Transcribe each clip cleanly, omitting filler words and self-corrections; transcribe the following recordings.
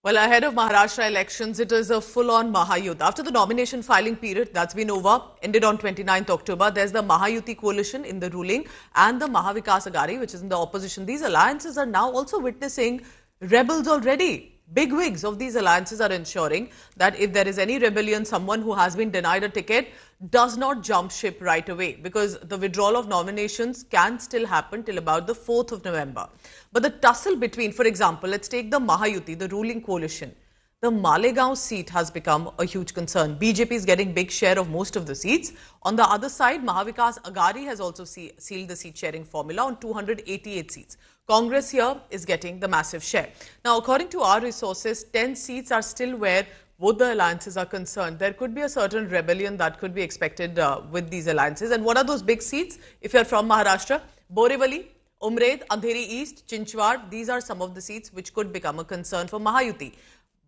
Well, ahead of Maharashtra elections, it is a full-on Mahayuti. After the nomination filing period that's been over, ended on 29th October, there's the Mahayuti coalition in the ruling and the Mahavikas Aghadi, which is in the opposition. These alliances are now also witnessing rebels already. Big wigs of these alliances are ensuring that if there is any rebellion, someone who has been denied a ticket does not jump ship right away, because the withdrawal of nominations can still happen till about the 4th of November. But the tussle between, for example, let's take the Mahayuti, the ruling coalition. The Malegaon seat has become a huge concern. BJP is getting big share of most of the seats. On the other side, Mahavikas Aghadi has also sealed the seat sharing formula on 288 seats. Congress here is getting the massive share. Now, according to our resources, 10 seats are still where both the alliances are concerned. There could be a certain rebellion that could be expected with these alliances. And what are those big seats? If you're from Maharashtra, Borivali, Umred, Andheri East, Chinchwad, these are some of the seats which could become a concern for Mahayuti.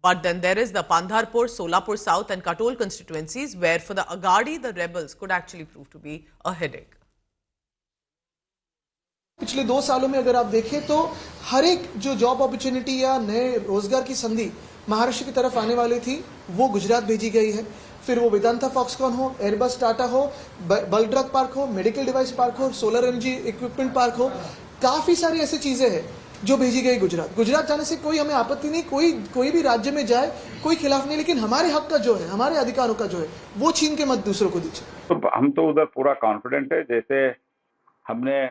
But then there is the Pandharpur, Solapur South and Katol constituencies, where for the Aghadi, the rebels could actually prove to be a headache. पिछले 2 सालों में अगर आप देखें तो हर एक जो job opportunity या नए रोजगार की संधि महाराष्ट्र की तरफ आने वाली थी वो गुजरात भेजी गई है। फिर वो वेदांता फॉक्सकॉन हो, एयरबस टाटा हो, बल्क ड्रग पार्क हो, मेडिकल डिवाइस पार्क हो, सोलर एनर्जी इक्विपमेंट पार्क हो, काफी सारी ऐसी चीजें हैं जो भेजी गई गुजरात। गुजरात जाने से कोई हमें आपत्ति नहीं, कोई भी राज्य में जाए कोई खिलाफ नहीं, लेकिन हमारे हक का जो है, हमारे अधिकारों का जो है, वो छीन के मत दूसरों को दीजिए। तो हम तो उधर पूरा कॉन्फिडेंट है। जैसे हमने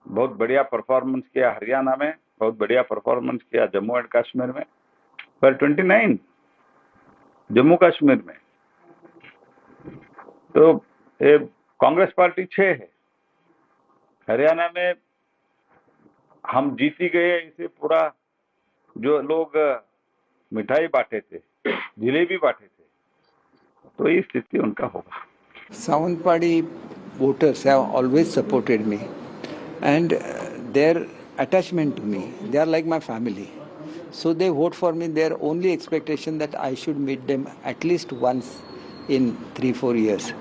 बहुत बढ़िया परफॉर्मेंस किया हरियाणा में, बहुत बढ़िया परफॉर्मेंस किया जम्मू एंड कश्मीर में, पर 29 जम्मू कश्मीर में तो कांग्रेस पार्टी 6 है। हरियाणा में हम जीती गए, इसे पूरा जो लोग मिठाई बांटे थे, जिलेबी बांटे थे, तो ये स्थिति उनका होगा। Sawanpadi voters have always supported me and their attachment to me, they are like my family. So they vote for me. Their only expectation that I should meet them at least once in 3-4 years,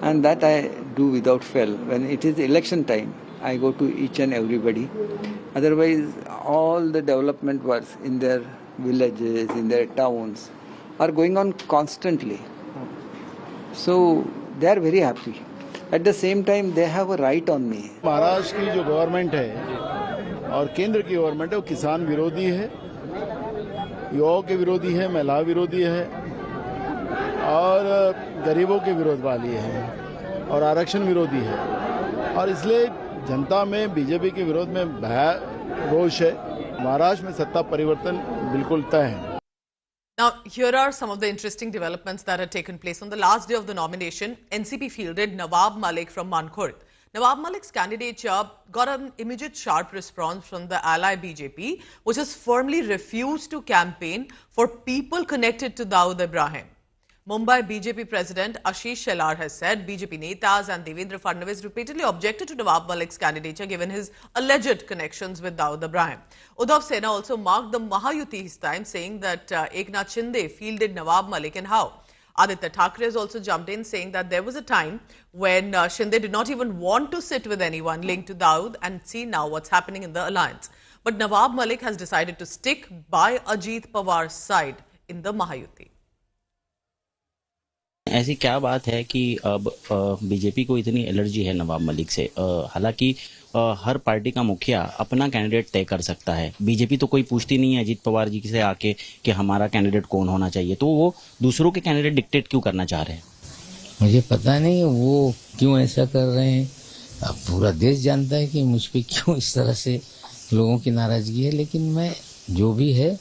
and that I do without fail. When it is election time, I go to each and everybody. Otherwise, all the development works in their villages, in their towns, are going on constantly. So they are very happy. At the same time, they have a right on me. Maharashtra की जो government है और केंद्र की government है वो किसान विरोधी है, युवाओं के विरोधी है, महिला विरोधी है और गरीबों के विरोध वाली है और आरक्षण विरोधी है, और इसलिए जनता में बीजेपी के विरोध में भय रोष है। महाराष्ट्र में सत्ता परिवर्तन बिल्कुल तय है। Now, here are some of the interesting developments that had taken place. On the last day of the nomination, NCP fielded Nawab Malik from Mankhurd. Nawab Malik's candidature got an immediate sharp response from the ally BJP, which has firmly refused to campaign for people connected to Dawood Ibrahim. Mumbai BJP President Ashish Shelar has said BJP netas and Devendra Fadnavis repeatedly objected to Nawab Malik's candidature given his alleged connections with Dawood Ibrahim. Uddhav Sena also marked the Mahayuti his time, saying that Eknath Shinde fielded Nawab Malik and how. Aditya Thackeray has also jumped in, saying that there was a time when Shinde did not even want to sit with anyone linked to Dawood, and see now what's happening in the alliance. But Nawab Malik has decided to stick by Ajit Pawar's side in the Mahayuti. ऐसी क्या बात है कि अब BJP को इतनी allergy है नवाब मलिक से? हालांकि हर पार्टी का मुखिया अपना कैंडिडेट तय कर सकता है। बीजेपी तो कोई पूछती नहीं है अजीत पवार जी से आके कि हमारा कैंडिडेट कौन होना चाहिए, तो वो दूसरों के कैंडिडेट डिक्टेट क्यों करना चाह रहे हैं? मुझे पता नहीं वो क्यों ऐसा कर रहे हैं। अब पूरा देश जानता है कि मुझ पर क्यों इस तरह से लोगों की नाराजगी है, लेकिन मैं जो भी है,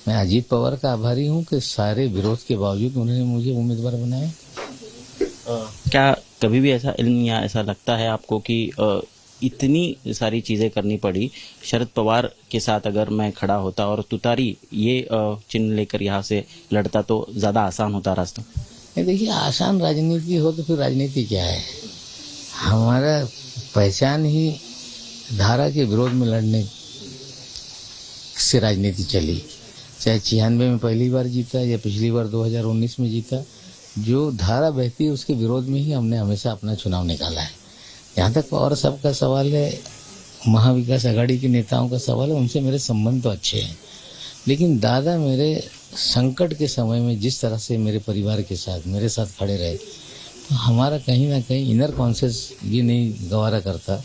मैं अजीत पवार का आभारी हूं कि सारे विरोध के बावजूद उन्होंने मुझे उम्मीदवार बनाया। क्या कभी भी ऐसा इल्म या ऐसा लगता है आपको कि इतनी सारी चीजें करनी पड़ी, शरद पवार के साथ अगर मैं खड़ा होता और तुतारी ये चिन्ह लेकर यहाँ से लड़ता तो ज्यादा आसान होता रास्ता? देखिए, आसान राजनीति हो तो फिर राजनीति क्या है? हमारा पहचान ही धारा के विरोध में लड़ने से राजनीति चली। चाहे 96 में पहली बार जीता या पिछली बार 2019 में जीता, जो धारा बहती है उसके विरोध में ही हमने हमेशा अपना चुनाव निकाला है। यहाँ तक और सबका सवाल है, महाविकास आघाड़ी के नेताओं का सवाल है, उनसे मेरे संबंध तो अच्छे हैं, लेकिन दादा मेरे संकट के समय में जिस तरह से मेरे परिवार के साथ मेरे साथ खड़े रहे, तो हमारा कहीं ना कहीं इनर कॉन्शियस ये नहीं गवारा करता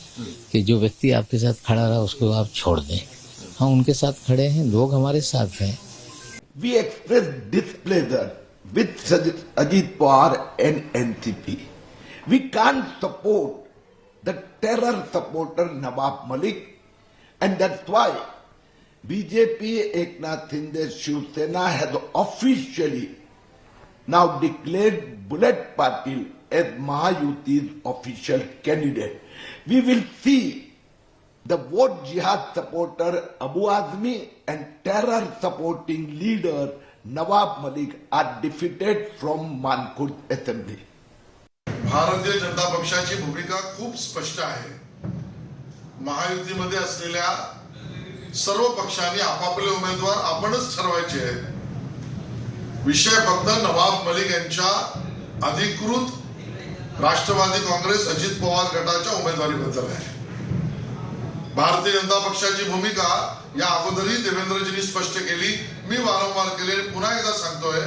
कि जो व्यक्ति आपके साथ खड़ा रहा उसको आप छोड़ दें। हम उनके साथ खड़े हैं, लोग हमारे साथ हैं। We express displeasure with Ajit Pawar and NCP. We can't support the terror supporter Nawab Malik, and that's why BJP Eknath Shinde Shiv Sena has officially now declared Bullet Patil as Mahayuti's official candidate. We will see the vote jihad supporter Abu Azmi and terror supporting leader Nawab Malik are defeated from Mankur Assembly. Bharatiya Janata पक्षाची भूमिका खूप स्पष्ट आहे. महायुतीमध्ये असलेल्या सर्व पक्षांनी आपापले उमेदवार आपणच ठरवायचे आहेत. विषय फक्त नवाब मलिक यांच्या अधिकृत राष्ट्रवादी काँग्रेस अजित पवार गटाच्या उमेदवारीबद्दल आहे. भारतीय जनता पक्षाची भूमिका या अगोदरही देवेंद्रजींनी स्पष्ट केली, मी वारंवार केले, पुन्हा एकदा सांगतोय.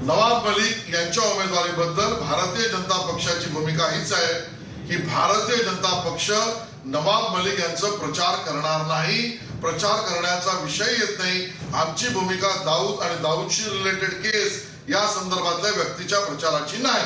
नवाब मलिक यांच्या उमेदवारीबद्दल भारतीय जनता पक्षाची भूमिका हीच आहे की भारतीय जनता पक्ष नवाब मलिक यांचं प्रचार करणार नाही, प्रचार करण्याचा विषय येत नाही. आमची भूमिका दाऊद आणि दाऊदशी रिलेटेड केस या संदर्भातल्या व्यक्तीच्या प्रचाराची नाही.